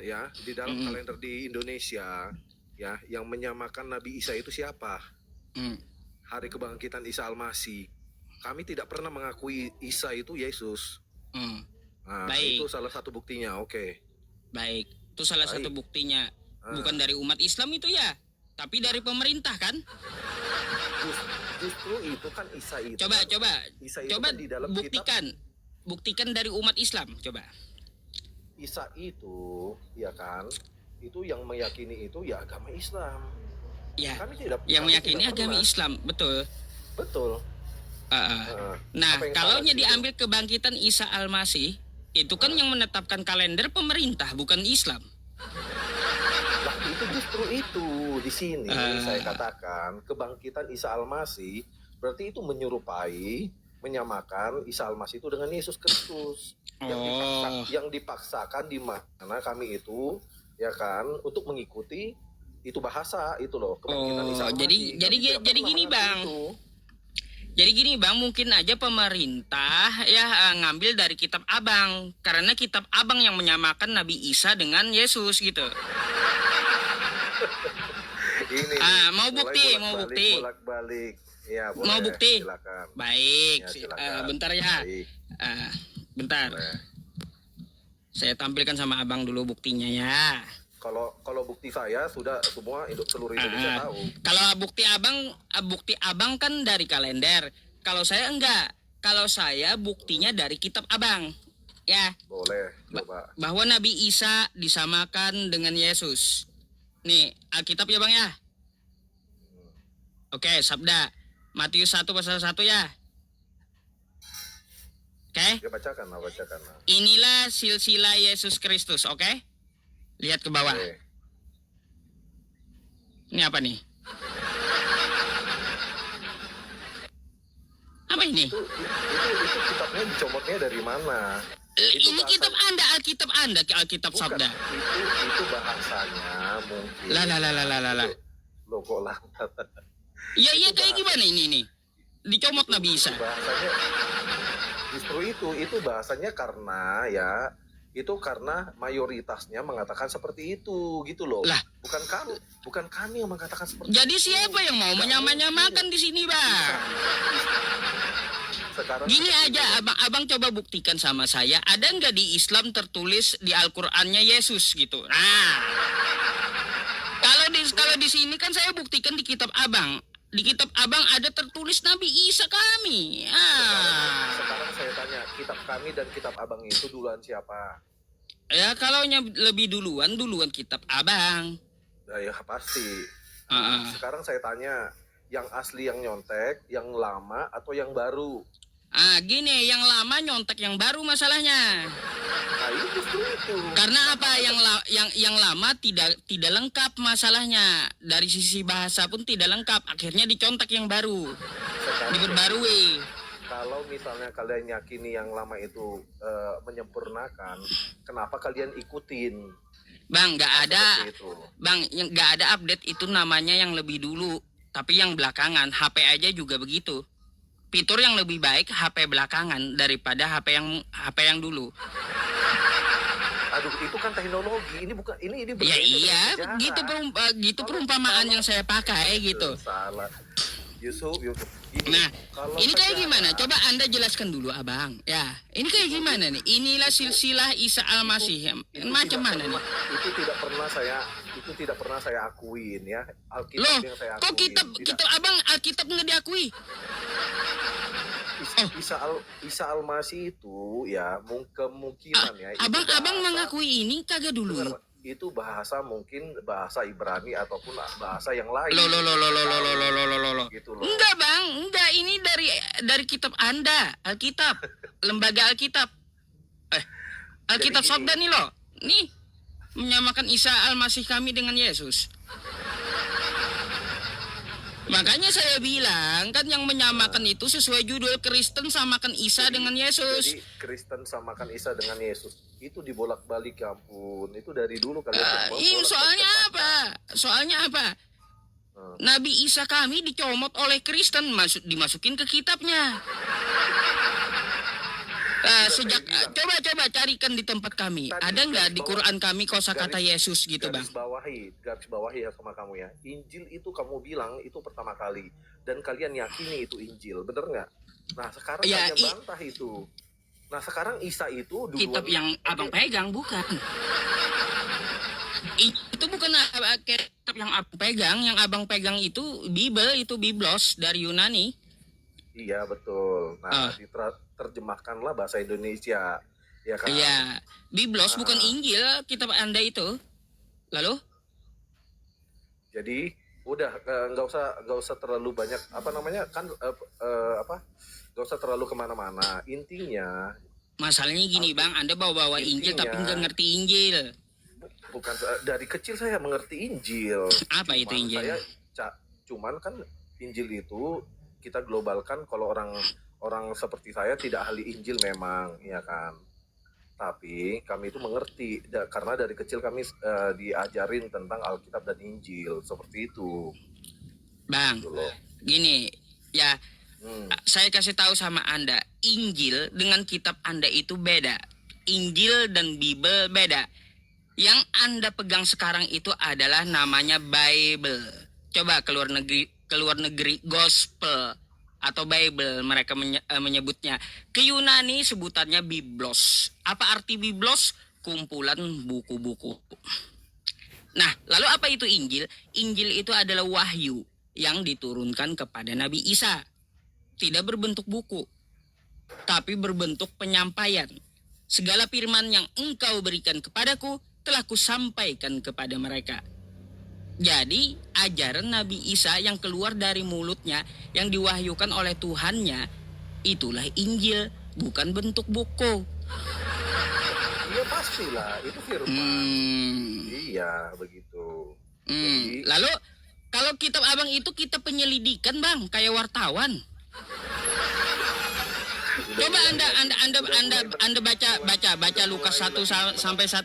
ya di dalam kalender di Indonesia ya yang menyamakan Nabi Isa itu siapa? Hari kebangkitan Isa Al-Masih. Kami tidak pernah mengakui Isa itu Yesus. Nah, Baik. itu salah satu buktinya. Oke. Baik, itu salah satu buktinya. Bukan dari umat Islam itu ya, tapi dari pemerintah kan? Justru itu kan Isa itu. Coba Isa itu coba kan di dalam buktikan dari umat Islam, coba. Isa itu, ya kan? Itu yang meyakini itu ya agama Islam. Ya, Kami tidak, yang kami meyakini tidak agama pernah. Islam, betul. Betul. Nah, Apa yang kalau salah di situ? diambil kebangkitan Isa Al-Masih, itu kan yang menetapkan kalender pemerintah, bukan Islam. Lah itu justru itu di sini saya katakan kebangkitan Isa Al-Masih berarti itu menyerupai, menyamakan Isa Al-Masih itu dengan Yesus Kristus yang dipaksakan di mana kami itu ya kan untuk mengikuti itu bahasa itu loh kebangkitan Isa Al-Masih. Jadi gini Bang. Jadi gini Bang, mungkin aja pemerintah ya ngambil dari kitab Abang, karena kitab Abang yang menyamakan Nabi Isa dengan Yesus gitu. Ini mau bukti. Bolak-balik. Ya, boleh. Mau bukti? Silakan. Baik, Ya, silakan. bentar ya. Baik. Bentar. Boleh. Saya tampilkan sama Abang dulu buktinya ya. Kalau bukti saya sudah semua seluruh Indonesia tahu. Kalau bukti Abang kan dari kalender. Kalau saya enggak. Kalau saya buktinya dari kitab Abang. Ya. Boleh, coba. Bahwa Nabi Isa disamakan dengan Yesus. Nih, Alkitab ya Bang ya. Oke, sabda Matius 1 pasal 1 ya. Oke. Ya, bacakan. Inilah silsilah Yesus Kristus, oke? Lihat ke bawah. Oke. Ini apa nih? Apa ini? Itu kitabnya dicomotnya dari mana? Ini kitab Anda, Alkitab Bukan, sabda. itu bahasanya mungkin. Lah. Loh kok lah. Iya kayak gimana ini nih? Dicomot Nabi Isa. Bahasanya justru itu bahasanya karena ya itu karena mayoritasnya mengatakan seperti itu gitu loh. Lah, bukan kami yang mengatakan seperti jadi itu. siapa yang mau menyamakan di sini, Bang? Sekarang Gini aja, abang coba buktikan sama saya, ada nggak di Islam tertulis di Al-Qur'annya Yesus gitu. Nah, kalau di sini kan saya buktikan di kitab Abang. Di kitab Abang ada tertulis Nabi Isa kami. Sekarang saya tanya, kitab kami dan kitab Abang itu duluan siapa? Ya kalau lebih duluan kitab Abang. Ya pasti. Sekarang saya tanya, yang asli yang nyontek, yang lama atau yang baru? Gini, yang lama nyontek yang baru masalahnya. Nah, itu justru itu. Karena apa? Yang lama tidak lengkap masalahnya. Dari sisi bahasa pun tidak lengkap. Akhirnya dicontek yang baru. Diperbarui. Kalau misalnya kalian yakini yang lama itu menyempurnakan, kenapa kalian ikutin? Bang, yang nggak ada update itu namanya yang lebih dulu. Tapi yang belakangan, HP aja juga begitu. Fitur yang lebih baik HP belakangan daripada HP yang dulu. Aduh, itu kan teknologi. Ini bukan ini Ya iya, gitu perumpamaan yang saya pakai gitu. Salah. Yusuf. Nah, ini kayak gimana? Coba Anda jelaskan dulu, Abang. Ya, ini kayak gimana nih? Inilah silsilah Isa Al-Masih. Macam mana nih? Itu tidak pernah saya akuin ya. Alkitab Loh, yang saya kok akuin. kitab Abang Alkitab nggak diakui? Isa Al-Masih itu ya kemungkinan ya. Abang mengakui ini kagak dulu. Itu mungkin bahasa Ibrani ataupun bahasa yang lain. Loh. Gitu loh. Enggak, Bang. Enggak, ini dari kitab Anda, Alkitab. Lembaga Alkitab. Alkitab sabda nih loh. Nih menyamakan Isa Al-Masih kami dengan Yesus. Makanya saya bilang kan yang menyamakan itu sesuai judul Kristen samakan Isa dengan Yesus. Jadi Kristen samakan Isa dengan Yesus itu dibolak-balik, ya ampun. Itu dari dulu kalian. Soalnya apa? Nabi Isa kami dicomot oleh Kristen, dimasukin ke kitabnya. Sejak coba carikan di tempat kami. Tadi Ada nggak di garis Quran kami kosakata garis- Yesus gitu, Bang? garis bawahi ya sama kamu ya. Injil itu kamu bilang itu pertama kali dan kalian yakini itu Injil, bener nggak? Nah sekarang Ya, kalian bantah itu. Nah sekarang Isa itu duluan. Kitab yang Abang pegang bukan. Itu bukan kitab yang Abang pegang. Yang Abang pegang itu Bible, itu Biblos dari Yunani. Iya betul. Nah diterjemahkanlah bahasa Indonesia, ya kan? Iya, Biblos bukan Injil kitab Anda itu. Lalu? Jadi udah nggak usah terlalu banyak apa namanya kan nggak usah terlalu kemana-mana. Intinya Masalahnya gini, Bang, Anda bawa-bawa Injil tapi nggak ngerti Injil. bukan dari kecil saya mengerti Injil. Apa itu Injil? Cuman kan Injil itu kita globalkan kalau orang seperti saya tidak ahli Injil memang, ya kan. Tapi kami itu mengerti karena dari kecil kami diajarin tentang Alkitab dan Injil seperti itu. Bang, Gitu loh. gini, ya saya kasih tahu sama Anda, Injil dengan kitab Anda itu beda. Injil dan Bible beda. Yang Anda pegang sekarang itu adalah namanya Bible. Coba keluar negeri gospel atau Bible mereka menyebutnya. Ke Yunani sebutannya Biblos. Apa arti Biblos? Kumpulan buku-buku. Nah, lalu apa itu Injil? Injil itu adalah wahyu yang diturunkan kepada Nabi Isa. Tidak berbentuk buku, tapi berbentuk penyampaian. Segala firman yang engkau berikan kepadaku telah kusampaikan kepada mereka. Jadi, ajaran Nabi Isa yang keluar dari mulutnya, yang diwahyukan oleh Tuhannya, itulah Injil, bukan bentuk buku. Iya pastilah, itu firman. Iya, begitu. Jadi, Lalu, kalau kitab Abang itu kitab penyelidikan, Bang, kayak wartawan. Coba Anda baca Lukas 1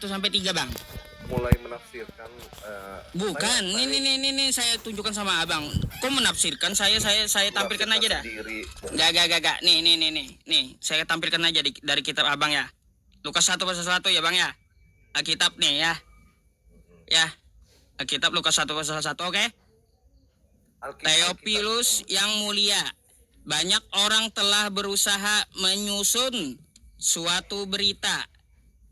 sampai 3, Bang. mulai menafsirkan Bukan, ini saya tunjukkan sama Abang. Kok menafsirkan? Saya tampilkan aja dah. Gak. Nih, saya tampilkan aja dari kitab Abang ya. Lukas 1 pasal 1 ya, Bang ya. Alkitab nih ya. Ya. Alkitab Lukas 1 pasal 1, oke? Theophilus yang mulia, banyak orang telah berusaha menyusun suatu berita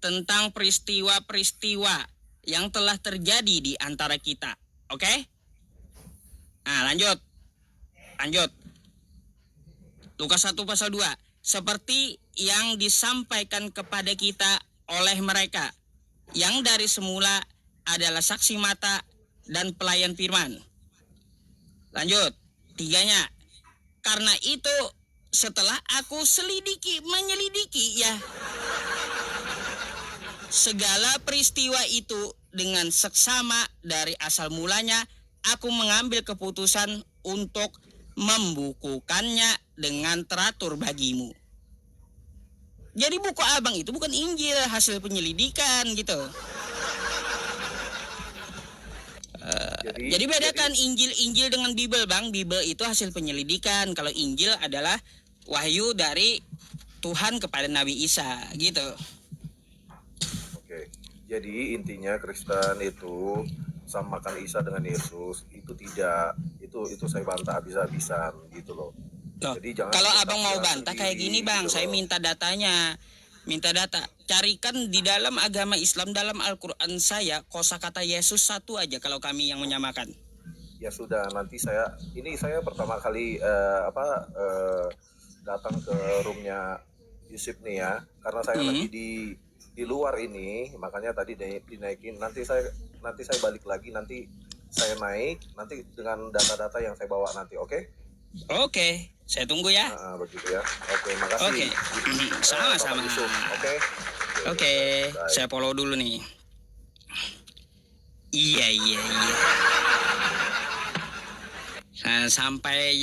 tentang peristiwa-peristiwa yang telah terjadi di antara kita. Oke? Nah, lanjut. Lukas 1 pasal 2. Seperti yang disampaikan kepada kita oleh mereka, yang dari semula adalah saksi mata dan pelayan firman. Lanjut. 3-nya. Karena itu setelah aku menyelidiki ya, segala peristiwa itu dengan seksama dari asal mulanya, aku mengambil keputusan untuk membukukannya dengan teratur bagimu. Jadi buku Abang itu bukan Injil, hasil penyelidikan gitu. Jadi bedakan Injil dengan Bible, Bang. Bible itu hasil penyelidikan. Kalau Injil adalah wahyu dari Tuhan kepada Nabi Isa, gitu. Oke. Jadi intinya Kristen itu samakan Isa dengan Yesus itu tidak. Itu saya bantah habis-habisan gitu loh. Jadi kalau Abang mau bantah kayak gini, Bang, gitu, saya minta datanya. Minta data. Carikan di dalam agama Islam, dalam Al-Quran saya, kosakata Yesus 1 aja kalau kami yang menyamakan. Ya sudah, nanti saya pertama kali datang ke roomnya Yusuf nih ya, karena saya lagi di luar ini, makanya tadi dinaikin. Nanti saya balik lagi, nanti saya naik nanti dengan data-data yang saya bawa nanti, oke? Oke, saya tunggu ya. Begitu ya. Oke, makasih. Oke, sama-sama. Oke, saya follow dulu nih. Iya. Sampai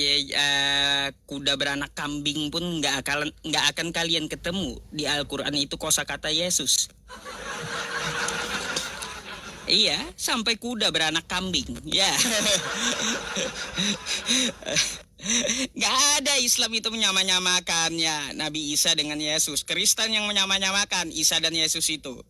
kuda beranak kambing pun nggak akan kalian ketemu di Al-Quran itu kosakata Yesus. Iya, sampai kuda beranak kambing. Ya. Gak ada Islam itu menyamanyamakannya Nabi Isa dengan Yesus. Kristen yang menyamanyamakan Isa dan Yesus itu.